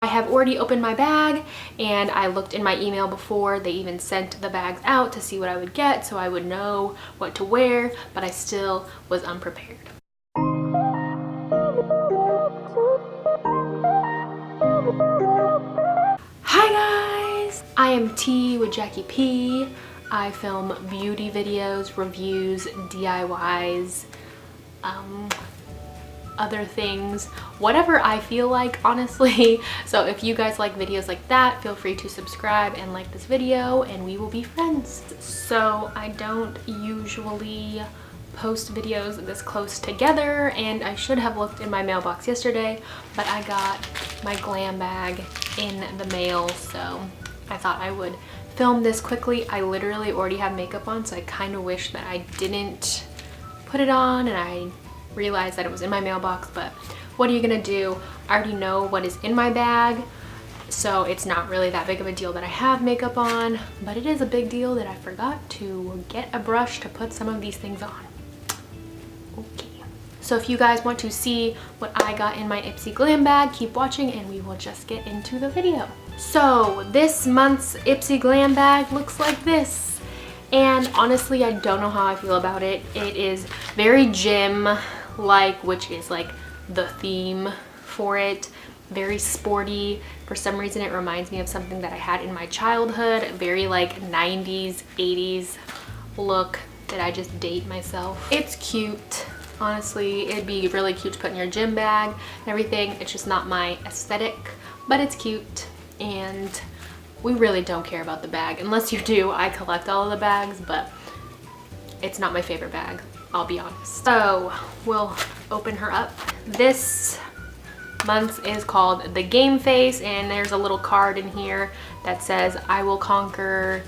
I have already opened my bag and I looked in my email before they even sent the bags out to see what I would get so I would know what to wear, but I still was unprepared. Hi guys! I am T with Jackie P. I film beauty videos, reviews, DIYs, other things, whatever I feel like, honestly. So if you guys like videos like that, feel free to subscribe and like this video and we will be friends. So I don't usually post videos this close together, and I should have looked in my mailbox yesterday, but I got my glam bag in the mail, so I thought I would film this quickly. I literally already have makeup on, so I kind of wish that I didn't put it on, and I realized that it was in my mailbox, but what are you gonna do? I already know what is in my bag, so it's not really that big of a deal that I have makeup on, but it is a big deal that I forgot to get a brush to put some of these things on. Okay, so if you guys want to see what I got in my Ipsy Glam bag, keep watching and we will just get into the video. So this month's Ipsy Glam bag looks like this, and honestly I don't know how I feel about it. It is very gym like, which is like the theme for it. Very sporty. For some reason it reminds me of something that I had in my childhood. Very like 90s 80s look. Did I just date myself? It's cute. Honestly, it'd be really cute to put in your gym bag and everything. It's just not my aesthetic, but it's cute, and we really don't care about the bag. Unless you do. I collect all of the bags, but it's not my favorite bag, I'll be honest. So we'll open her up. This month is called The Game Face, and there's a little card in here that says I will conquer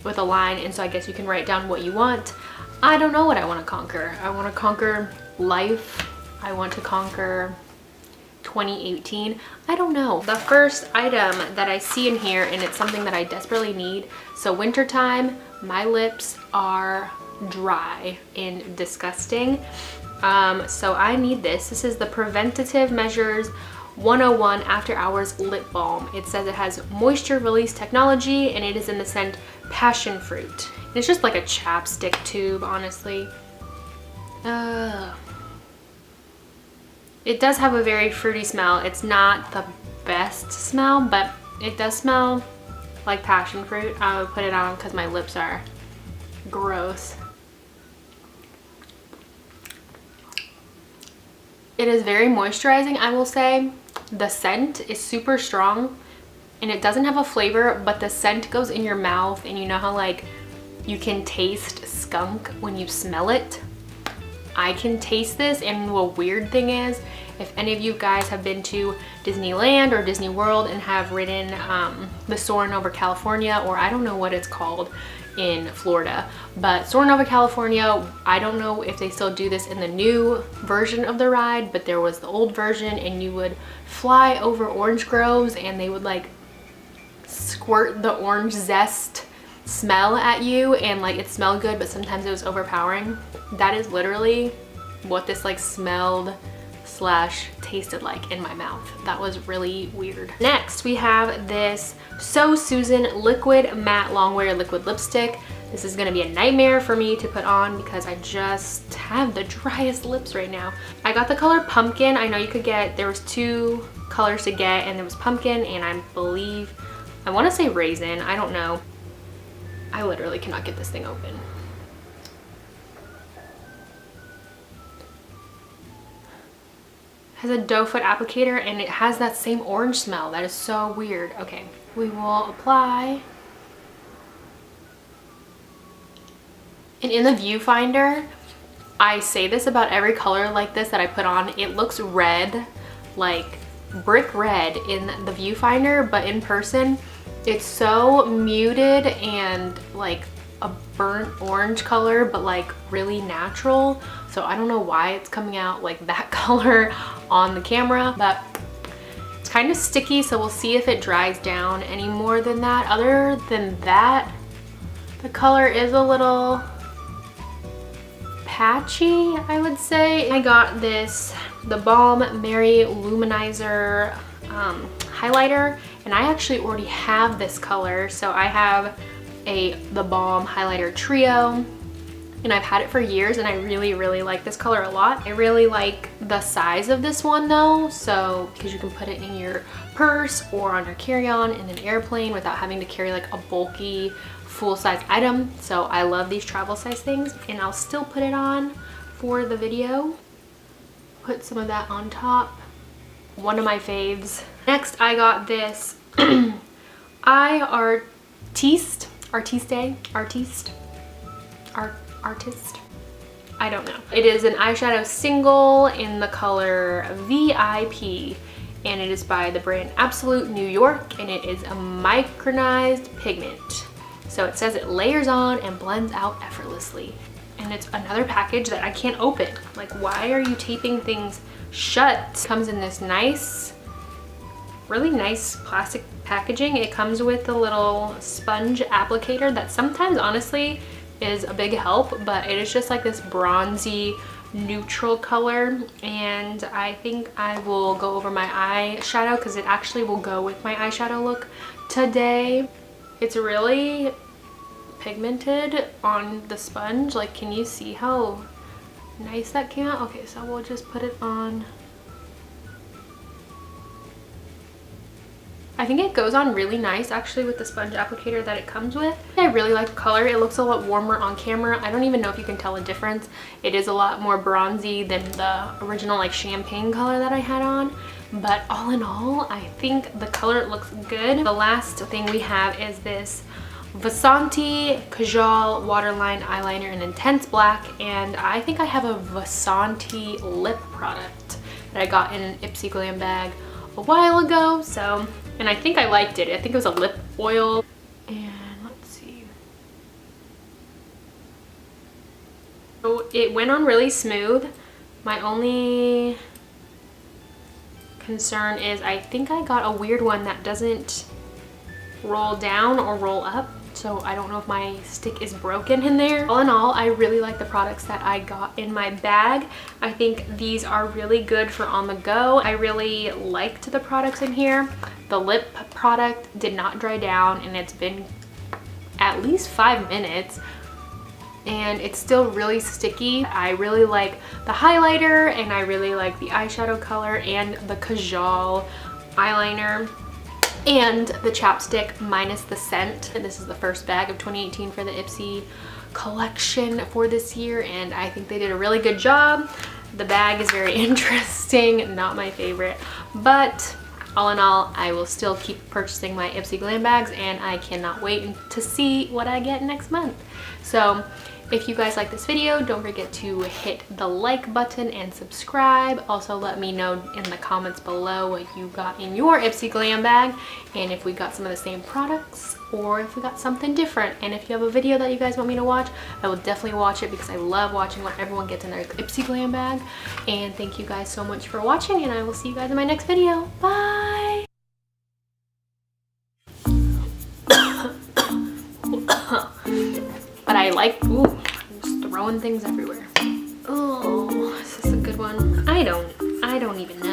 with a line, and so I guess you can write down what you want. I don't know what I want to conquer. I want to conquer life. I want to conquer 2018. I don't know. The first item that I see in here, and it's something that I desperately need. So wintertime, my lips are dry and disgusting. So I need this. This is the Preventative Measures 101 After Hours Lip Balm. It says it has moisture release technology and it is in the scent Passion Fruit. And it's just like a chapstick tube, honestly. It does have a very fruity smell. It's not the best smell, but it does smell like passion fruit. I would put it on because my lips are gross. It is very moisturizing, I will say. The scent is super strong and it doesn't have a flavor, but the scent goes in your mouth, and you know how like you can taste skunk when you smell it? I can taste this, and the weird thing is, if any of you guys have been to Disneyland or Disney World and have ridden the Soarin' over California, or I don't know what it's called in Florida, but Soarin' over California, I don't know if they still do this in the new version of the ride, but there was the old version, and you would fly over orange groves and they would like squirt the orange zest smell at you, and like it smelled good, but sometimes it was overpowering. That is literally what this like smelled slash tasted like in my mouth. That was really weird. Next we have this So Susan Liquid Matte Longwear Liquid Lipstick. This is gonna be a nightmare for me to put on because I just have the driest lips right now. I got the color Pumpkin. I know you could get, there was 2 colors to get, and there was Pumpkin and I want to say Raisin. I don't know. I literally cannot get this thing open. Has a doe foot applicator, and it has that same orange smell. That is so weird. Okay, we will apply. And in the viewfinder, I say this about every color like this that I put on, it looks red, like brick red in the viewfinder, but in person it's so muted and like a burnt orange color, but like really natural. So I don't know why it's coming out like that color on the camera, but it's kind of sticky, so we'll see if it dries down any more than that. Other than that, the color is a little patchy, I would say. I got this TheBalm Mary Lou-Manizer highlighter, and I actually already have this color. So I have the Balm highlighter trio, and I've had it for years, and I really like this color a lot. I really like the size of this one though, so because you can put it in your purse or on your carry-on in an airplane without having to carry like a bulky full-size item. So I love these travel size things, and I'll still put it on for the video. Put some of that on top. One of my faves. Next I got this Artiste. I don't know. It is an eyeshadow single in the color V.I.P, and it is by the brand Absolute New York, and it is a micronized pigment. So it says it layers on and blends out effortlessly. And it's another package that I can't open. Like, why are you taping things shut? It comes in this nice, really nice plastic packaging. It comes with a little sponge applicator that sometimes honestly is a big help, but it is just like this bronzy neutral color, and I think I will go over my eyeshadow because it actually will go with my eyeshadow look today. It's really pigmented on the sponge. Like, can you see how nice that came out? Okay, so we'll just put it on. I think it goes on really nice actually with the sponge applicator that it comes with. I really like the color. It looks a lot warmer on camera. I don't even know if you can tell a difference. It is a lot more bronzy than the original like champagne color that I had on. But all in all, I think the color looks good. The last thing we have is this Vasanti Kajal waterline eyeliner in Intense Black, and I think I have a Vasanti lip product that I got in an Ipsy Glam Bag a while ago. So, and I think I liked it. I think it was a lip oil. And let's see. So it went on really smooth. My only concern is I think I got a weird one that doesn't roll down or roll up. So I don't know if my stick is broken in there. All in all, I really like the products that I got in my bag. I think these are really good for on the go. I really liked the products in here. The lip product did not dry down, and it's been at least 5 minutes. And it's still really sticky. I really like the highlighter, and I really like the eyeshadow color and the Kajal eyeliner. And the chapstick minus the scent. And this is the first bag of 2018 for the Ipsy collection for this year, and I think they did a really good job. The bag is very interesting, not my favorite, but all in all, I will still keep purchasing my Ipsy Glam bags, and I cannot wait to see what I get next month. So if you guys like this video, don't forget to hit the like button and subscribe. Also, let me know in the comments below what you got in your Ipsy Glam bag, and if we got some of the same products or if we got something different. And if you have a video that you guys want me to watch, I will definitely watch it because I love watching what everyone gets in their Ipsy Glam bag. And thank you guys so much for watching, and I will see you guys in my next video. Bye! But I like, ooh, I'm just throwing things everywhere. Oh, is this a good one? I don't even know.